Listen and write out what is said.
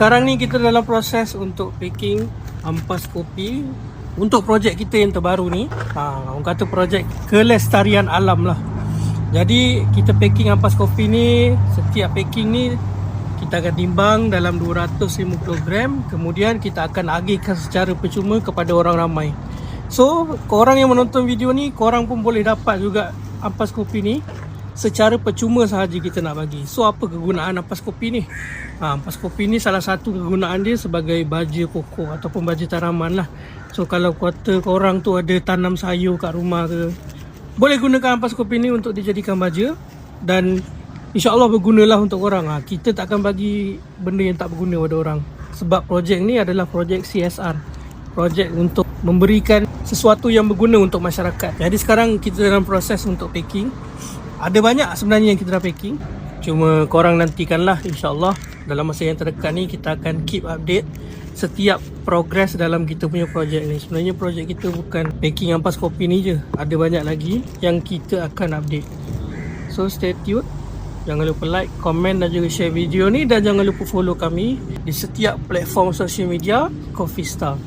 Sekarang ni kita dalam proses untuk packing ampas kopi untuk projek kita yang terbaru ni. Orang kata projek kelestarian alam lah. Jadi kita packing ampas kopi ni, setiap packing ni kita akan timbang dalam 250 gram. Kemudian kita akan agihkan secara percuma kepada orang ramai. So korang yang menonton video ni, korang pun boleh dapat juga ampas kopi ni secara percuma sahaja kita nak bagi. So apa kegunaan ampas kopi ni? Ampas kopi ni salah satu kegunaan dia sebagai baja pokok ataupun baja tanaman lah. So kalau kata korang tu ada tanam sayur kat rumah ke, boleh gunakan ampas kopi ni untuk dijadikan baja. Dan insyaAllah bergunalah untuk korang. Kita tak akan bagi benda yang tak berguna pada orang. Sebab projek ni adalah projek CSR, projek untuk memberikan sesuatu yang berguna untuk masyarakat. Jadi sekarang kita dalam proses untuk packing. Ada banyak sebenarnya yang kita dah packing, cuma korang nantikanlah, insyaAllah dalam masa yang terdekat ni kita akan keep update setiap progress dalam kita punya projek ni. Sebenarnya projek kita bukan packing ampas kopi ni je, ada banyak lagi yang kita akan update. So stay tune, jangan lupa like, komen dan juga share video ni. Dan jangan lupa follow kami di setiap platform social media Coffee Star.